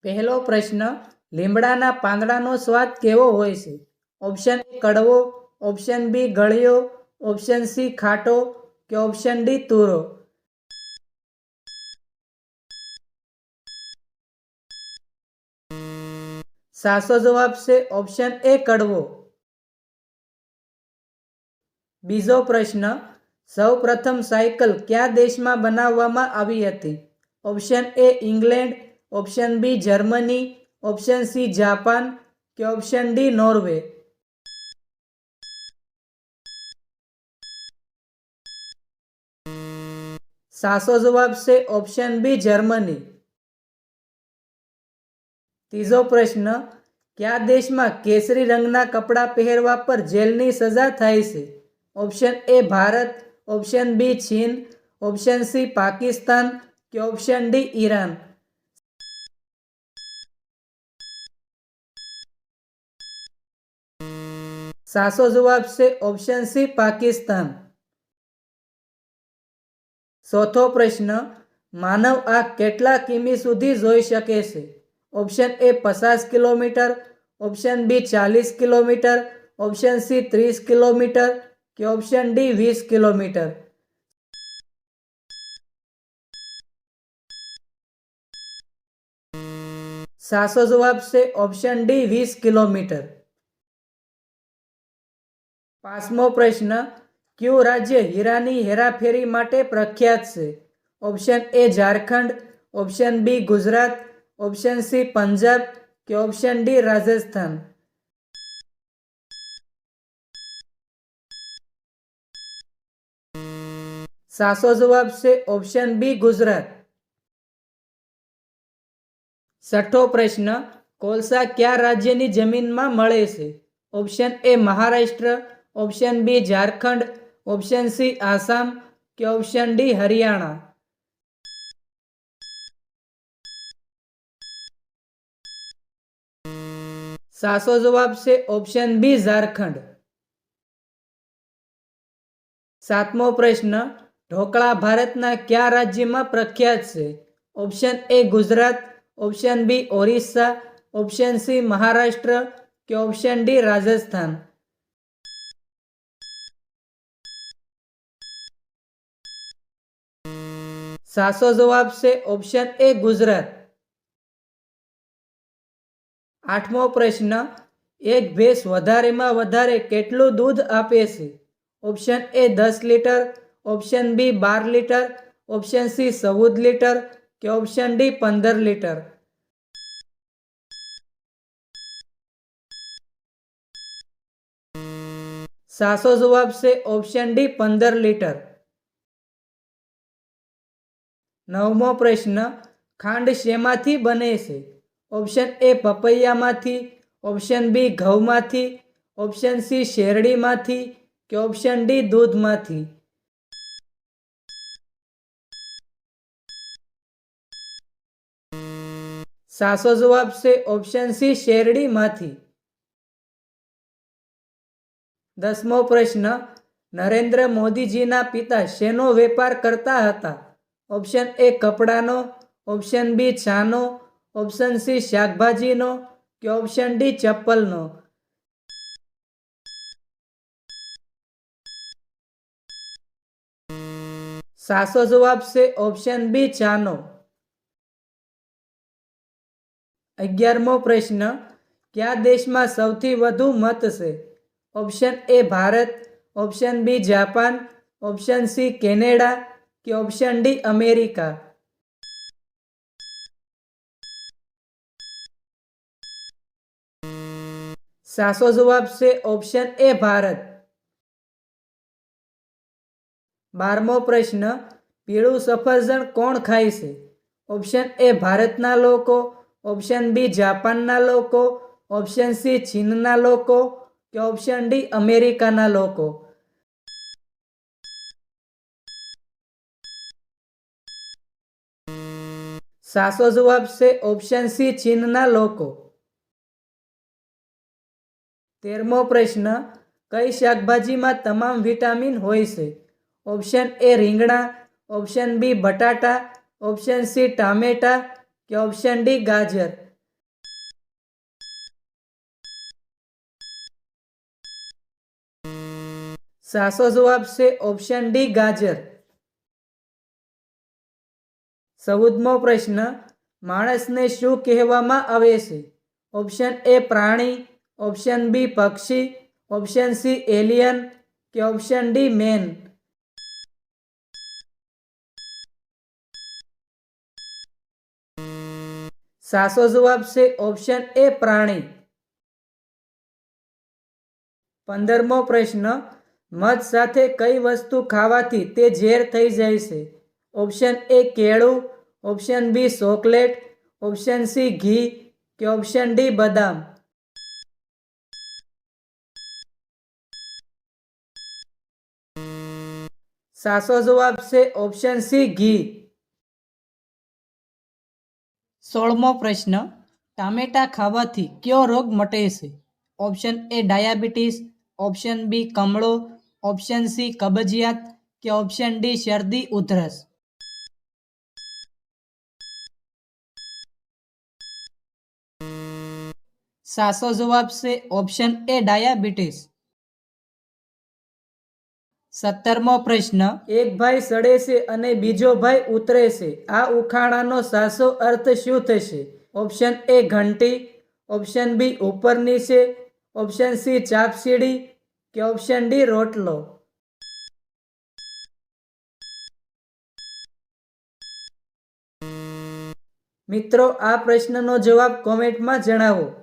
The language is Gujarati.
પહેલો પ્રશ્ન, લીમડાના પાંદડાનો સ્વાદ કેવો હોય છે? ઓપ્શન એ કડવો, ઓપ્શન બી ગળ્યો, ઓપ્શન સી ખાટો કે ઓપ્શન ડી તુરો. સાચો જવાબ છે ઓપ્શન એ કડવો. બીજો પ્રશ્ન, સૌ પ્રથમ સાયકલ કયા દેશમાં બનાવવામાં આવી હતી? Option A England, option B Germany, option C Japan કે ઓપ્શન ડી નોર્વે. સાચો જવાબ છે ઓપ્શન બી જર્મની. ત્રીજો પ્રશ્ન, કયા દેશમાં કેસરી રંગના કપડાં પહેરવા પર જેલની સજા થાય છે? Option A Bharat, option B ચીન, ઓપ્શન સી પાકિસ્તાન કે ઓપ્શન ડી ઈરાન. સાચો જવાબ છે ઓપ્શન સી પાકિસ્તાન. ચોથો પ્રશ્ન, માનવ આંખ કેટલા કિમી સુધી જોઈ શકે છે? Option A 50 kilometre, option B 40 kilometre, option C 30 kilometre કે ઓપ્શન ડી 20 કિલોમીટર. સાચો જવાબ છે ઓપ્શન ડી 20 કિલોમીટર. પાંચમો પ્રશ્ન, કયું રાજ્ય હીરાની હેરાફેરી માટે પ્રખ્યાત છે? Option A Jharkhand, option B Gujarat, option C Punjab કે ઓપ્શન ડી રાજસ્થાન. સાચો જવાબ છે ઓપ્શન બી ગુજરાત. છઠ્ઠો પ્રશ્ન, કોલસા કયા રાજ્યની જમીનમાં મળે છે? Option A Maharashtra, option B Jharkhand, option C Assam કે ઓપ્શન ડી હરિયાણા. સાચો જવાબ છે ઓપ્શન બી ઝારખંડ. સાતમો પ્રશ્ન, ઢોકળા ભારતના કયા રાજ્યમાં પ્રખ્યાત છે? Option A Gujarat, option B Orissa, option C Maharashtra કે ઓપ્શન ડી રાજસ્થાન. સાચો જવાબ છે ઓપ્શન એ ગુજરાત. આઠમો પ્રશ્ન, એક ભેંસ વધારેમાં વધારે કેટલું દૂધ આપે છે? Option A 10 litre, option B 12 litre, option C 14 litre કે ઓપ્શન ડી 15 લીટર. સાચો જવાબ છે ઓપ્શન ડી 15 લીટર. નવમો પ્રશ્ન, ખાંડ શેમાંથી બને છે? ઓપ્શન એ પપૈયામાંથી, ઓપ્શન બી ઘઉંમાંથી, ઓપ્શન સી શેરડીમાંથી કે ઓપ્શન ડી દૂધમાંથી. સાચો જવાબ છે ઓપ્શન સી શેરડીમાંથી. 10મો પ્રશ્ન, નરેન્દ્ર મોદીજીના પિતા શેનો વેપાર કરતા હતા? ઓપ્શન એ કપડાનો, ઓપ્શન બી ચાનો, ઓપ્શન સી શાકભાજીનો કે ઓપ્શન ડી ચપ્પલનો. સાચો જવાબ છે ઓપ્શન બી ચાનો. 11મો પ્રશ્ન, કયા દેશમાં સૌથી વધુ મત છે? Option A Bharat, option B Japan, option C Canada કે ઓપ્શન ડી અમેરિકા. સાચો જવાબ છે ઓપ્શન એ ભારત. 12મો પ્રશ્ન, પીળું સફરજન કોણ ખાય છે? ઓપ્શન એ ભારતના લોકો, ઓપ્શન બી જાપાનના લોકો, ઓપ્શન સી ચીનના લોકો કે ઓપ્શન ડી અમેરિકાના લોકો. સાચો જવાબ છે ઓપ્શન સી ચીનના લોકો. 13મો પ્રશ્ન, કઈ શાકભાજીમાં તમામ વિટામિન હોય છે? ઓપ્શન એ રીંગણા, ઓપ્શન બી બટાટા, ઓપ્શન સી ટામેટા કે ઓપ્શન ડી ગાજર. સાચો જવાબ છે ઓપ્શન ડી ગાજર. 14મો પ્રશ્ન, માણસને શું કહેવામાં આવે છે? ઓપ્શન એ પ્રાણી, ઓપ્શન બી પક્ષી, ઓપ્શન સી એલિયન કે ઓપ્શન ડી મેન. સાચો જવાબ છે ઓપ્શન એ પ્રાણી. 15મો પ્રશ્ન, મધ સાથે કઈ વસ્તુ ખાવાથી તે ઝેર થઈ જાય છે? ઓપ્શન એ કેળું, option B chocolate, option C ઘી કે ઓપ્શન ડી બદામ. સાચો જવાબ છે ઓપ્શન સી ઘી. 16મો પ્રશ્ન, ટામેટા ખાવાથી કયો રોગ મટે છે? Option A diabetes, option B કમળો, ઓપ્શન સી કબજિયાત કે ઓપ્શન ડી શરદી ઉધરસ. સાચો જવાબ છે ઓપ્શન એ ડાયાબિટીસ. 17મો પ્રશ્ન, એક ભાઈ સડે છે અને બીજો ભાઈ ઉતરે છે. આ ઉખાણાનો સાચો અર્થ શું થશે? ઓપ્શન એ ઘંટી, ઓપ્શન બી ઉપર નીચે, ઓપ્શન સી ચાપસીડી કે ઓપ્શન ડી રોટલો. મિત્રો, આ પ્રશ્નનો જવાબ કોમેન્ટમાં જણાવો.